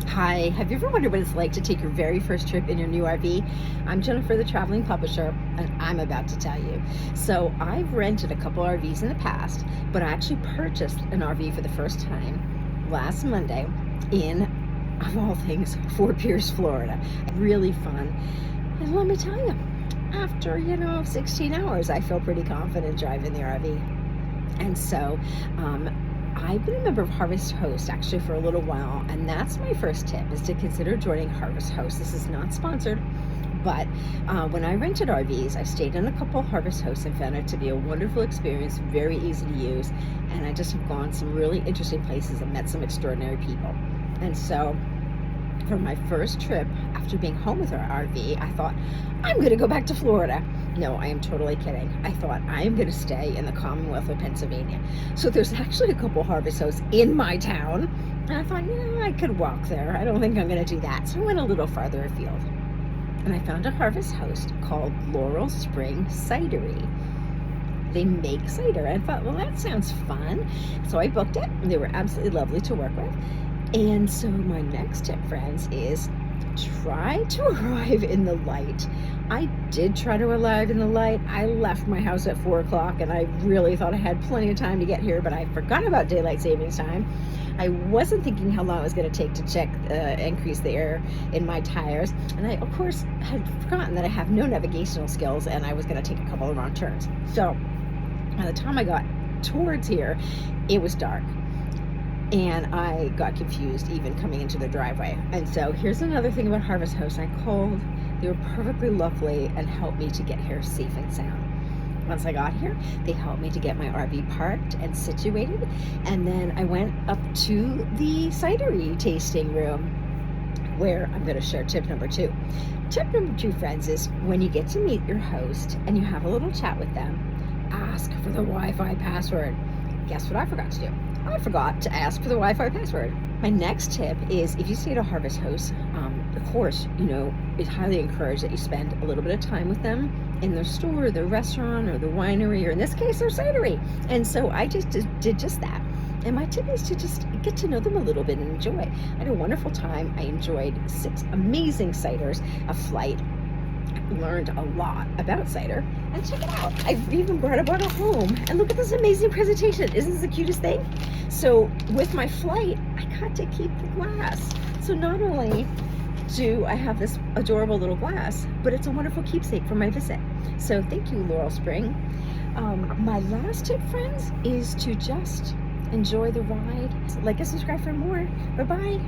Hi, have you ever wondered what it's like to take your very first trip in your new RV? I'm Jennifer, the traveling publisher, and I'm about to tell you. So, I've rented a couple RVs in the past, but I actually purchased an RV for the first time last Monday in, of all things, Fort Pierce, Florida. Really fun. And let me tell you, after, 16 hours, I feel pretty confident driving the RV. And so, I've been a member of Harvest Host actually for a little while, and that's my first tip, is to consider joining Harvest Host. This is not sponsored, but when I rented RVs, I stayed in a couple Harvest Hosts and found it to be a wonderful experience, very easy to use, and I just have gone some really interesting places and met some extraordinary people. And so, for my first trip, after being home with our RV, I thought, I'm going to go back to Florida. No, I am totally kidding. I thought, I am going to stay in the Commonwealth of Pennsylvania. So there's actually a couple Harvest Hosts in my town. And I thought, I could walk there. I don't think I'm going to do that. So I went a little farther afield. And I found a Harvest Host called Laurel Spring Cidery. They make cider. And I thought, well, that sounds fun. So I booked it. And they were absolutely lovely to work with. And so my next tip, friends, is try to arrive in the light. I did try to arrive in the light. I left my house at 4 o'clock and I really thought I had plenty of time to get here, but I forgot about daylight savings time. I wasn't thinking how long it was going to take to check, increase the air in my tires. And I, of course, had forgotten that I have no navigational skills and I was going to take a couple of wrong turns. So by the time I got towards here, it was dark. And I got confused even coming into the driveway. And so here's another thing about Harvest Host. I called. They were perfectly lovely and helped me to get here safe and sound. Once I got here, they helped me to get my RV parked and situated. And then I went up to the cidery tasting room, where I'm going to share tip number 2. Tip number 2, friends, is when you get to meet your host and you have a little chat with them, ask for the Wi-Fi password. Guess what I forgot to do? I forgot to ask for the Wi-Fi password. My next tip is, if you stay at a Harvest Host, of course, it's highly encouraged that you spend a little bit of time with them in their store, their restaurant, or the winery, or in this case, their cidery. And so I just did just that. And my tip is to just get to know them a little bit and enjoy. I had a wonderful time. I enjoyed 6 amazing ciders, a flight, learned a lot about cider, and check it out, I've even brought a bottle home, and look at this amazing presentation. Isn't this the cutest thing? So with my flight, I got to keep the glass. So not only do I have this adorable little glass, but it's a wonderful keepsake for my visit. So thank you, Laurel Spring. My last tip, friends, is to just enjoy the ride. Like and subscribe for more. Bye-bye.